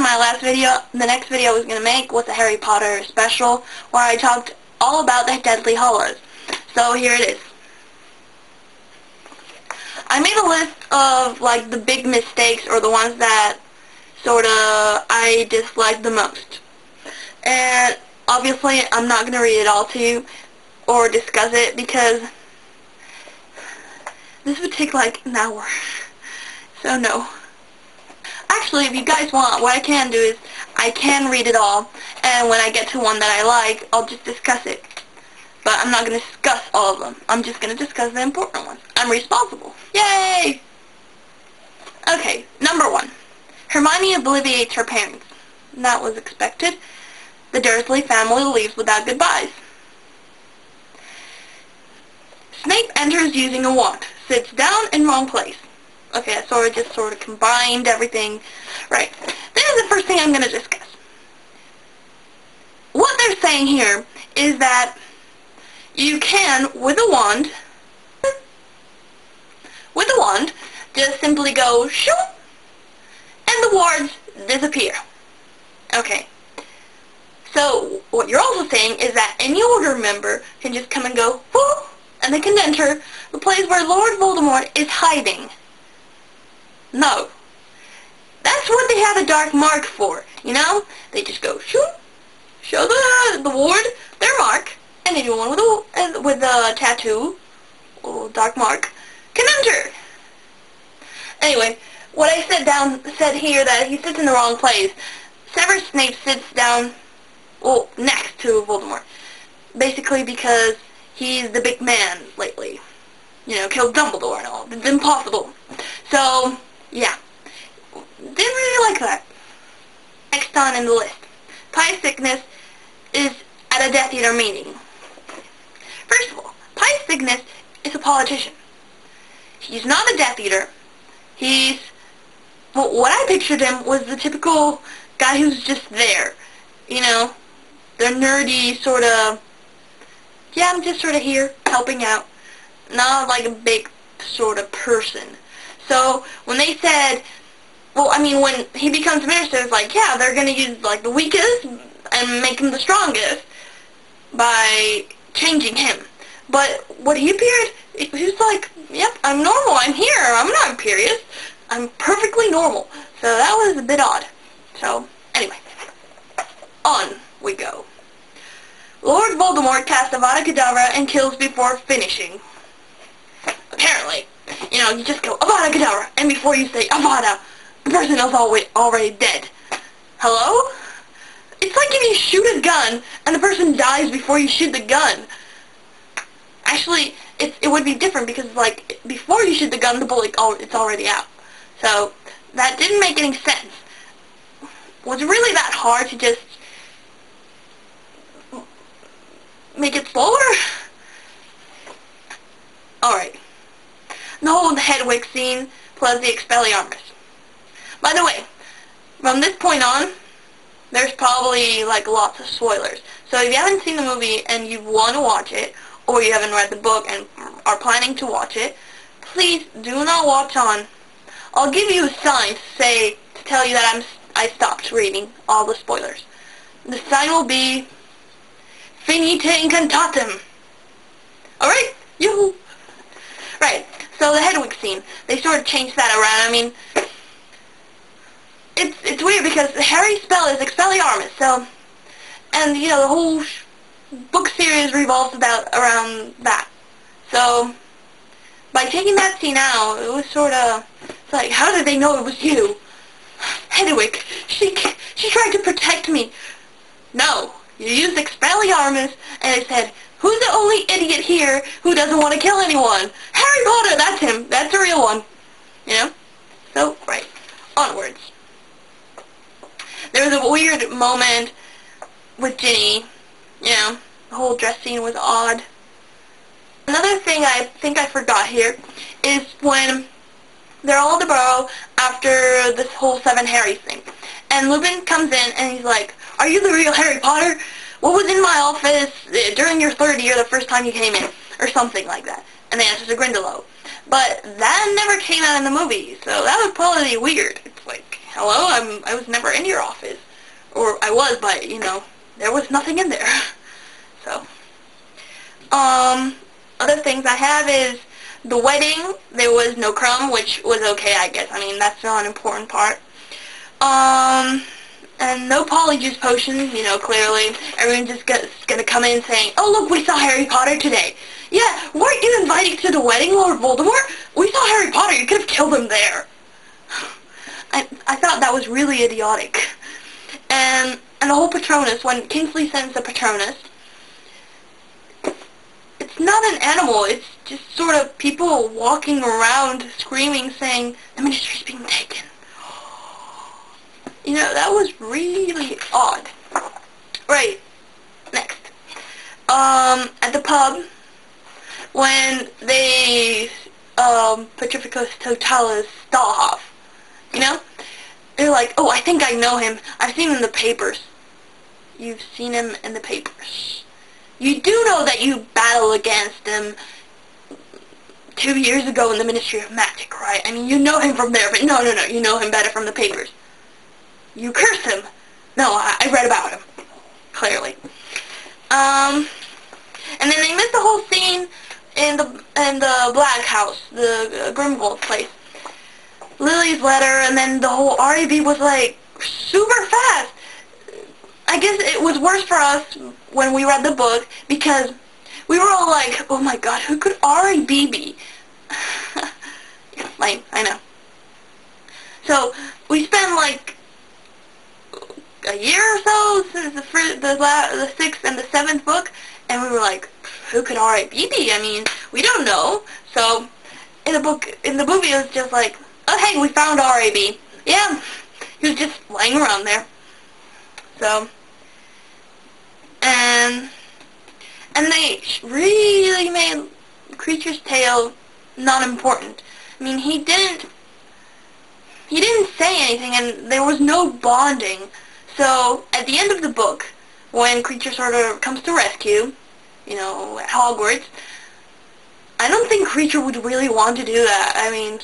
my last video, the next video I was going to make was a Harry Potter special where I talked all about the Deathly Hallows. So here it is. I made a list of like the big mistakes or the ones that sorta I disliked the most. And obviously I'm not going to read it all to you or discuss it because this would take like an hour. So no. Actually, if you guys want, what I can do is I can read it all, and when I get to one that I like, I'll just discuss it. But I'm not going to discuss all of them. I'm just going to discuss the important ones. I'm responsible. Yay! Okay, number 1. Hermione obliviates her parents. That was expected. The Dursley family leaves without goodbyes. Snape enters using a wand. Sits down in wrong place. Okay, I just sort of combined everything. Right. This is the first thing I'm going to discuss. What they're saying here is that you can, with a wand, just simply go shoo, and the wards disappear. Okay. So, what you're also saying is that any Order member can just come and go, whoo, and they can enter the place where Lord Voldemort is hiding. No. That's what they have a dark mark for, you know? They just go, shoo, show the ward their mark, and anyone with a tattoo or dark mark can enter. Anyway, what I said here that he sits in the wrong place. Severus Snape sits down, well, next to Voldemort. Basically because he's the big man lately. You know, killed Dumbledore and all. It's impossible. So, yeah. Didn't really like that. Next on in the list. Pie Sickness is at a Death Eater meeting. First of all, Pie Sickness is a politician. He's not a Death Eater. He's, well, what I pictured him was the typical guy who's just there. You know, the nerdy sort of, yeah, I'm just sort of here, helping out. Not like a big sort of person. So, when they said, well, I mean, when he becomes minister, it's like, yeah, they're going to use, like, the weakest and make him the strongest by changing him. But when he appeared, he was like, yep, I'm normal, I'm here, I'm not imperious, I'm perfectly normal. So that was a bit odd. So, anyway, on we go. Lord Voldemort casts Avada Kedavra and kills before finishing. Apparently, you know, you just go Avada Kedavra, and before you say Avada, the person is already dead. Hello? It's like if you shoot a gun and the person dies before you shoot the gun. Actually, it would be different because, like, before you shoot the gun, the bullet, it's already out. So, that didn't make any sense. Was it really that hard to just make it slower? Alright. The whole Hedwig scene plus the Expelliarmus. By the way, from this point on, there's probably, like, lots of spoilers. So if you haven't seen the movie and you want to watch it, or you haven't read the book and are planning to watch it, please do not watch on. I'll give you a sign to tell you that I stopped reading all the spoilers. The sign will be Finite Incantatem. Alright? Yoo-hoo! Right, so the Hedwig scene, they sort of changed that around. I mean, it's weird because Harry's spell is Expelliarmus, so, and, you know, the whole book series revolves around that. So, by taking that scene out, it was sort of, it's like, how did they know it was you? Hedwig, she tried to protect me. No, you used Expelliarmus, and it said, who's the only idiot here who doesn't want to kill anyone? Harry Potter, that's him. That's the real one. You know? So, right. Onwards. There was a weird moment with Ginny. You know, the whole dress scene was odd. Another thing I think I forgot here is when they're all at the Burrow after this whole Seven Harrys thing. And Lupin comes in and he's like, are you the real Harry Potter? What was in my office during your third year the first time you came in? Or something like that. And the answer's a Grindylow. But that never came out in the movie, so that was probably weird. It's like, hello, I was never in your office. Or I was, but, you know, there was nothing in there. So, other things I have is the wedding. There was no crumb, which was okay, I guess. I mean, that's not an important part. And no polyjuice potions, you know, clearly. Everyone's just gonna come in saying, oh, look, we saw Harry Potter today. Yeah, weren't you invited to the wedding, Lord Voldemort? We saw Harry Potter. You could have killed him there. I thought that was really idiotic. And the whole Patronus, when Kingsley sends the Patronus, it's not an animal. It's just sort of people walking around screaming, saying, the ministry's being taken. You know, that was really odd. Right. Next. At the pub, when they, Petrificus Totalis Stahlhoff, you know? They're like, oh, I think I know him. I've seen him in the papers. You've seen him in the papers. You do know that you battled against him 2 years ago in the Ministry of Magic, right? I mean, you know him from there, but no, you know him better from the papers. You curse him. No, I read about him. Clearly. And then they missed the whole scene in the Black House, the Grimgold place. Lily's letter, and then the whole RAB was like super fast. I guess it was worse for us when we read the book because we were all like, oh my god, who could RAB be? Yeah, lame, I know. So we spent like a year or so since the 6th and the 7th book, and we were like, who could RAB be? I mean, we don't know. So in the movie, it was just like, oh hey, we found RAB. Yeah, he was just laying around there. So, and they really made Creature's tale not important. I mean, he didn't say anything, and there was no bonding. So, at the end of the book, when Creature sort of comes to rescue, you know, at Hogwarts, I don't think Creature would really want to do that. I mean,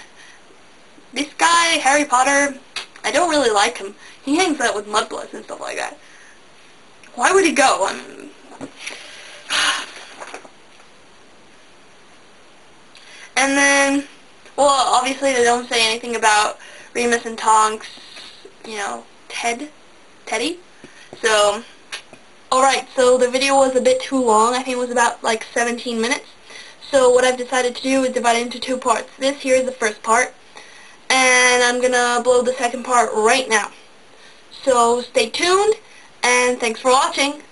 this guy, Harry Potter, I don't really like him. He hangs out with mudbloods and stuff like that. Why would he go? And then, well, obviously they don't say anything about Remus and Tonks, you know, Teddy. So, alright, so the video was a bit too long. I think it was about like 17 minutes. So what I've decided to do is divide it into 2 parts. This here is the first part, and I'm gonna blow the second part right now. So stay tuned, and thanks for watching.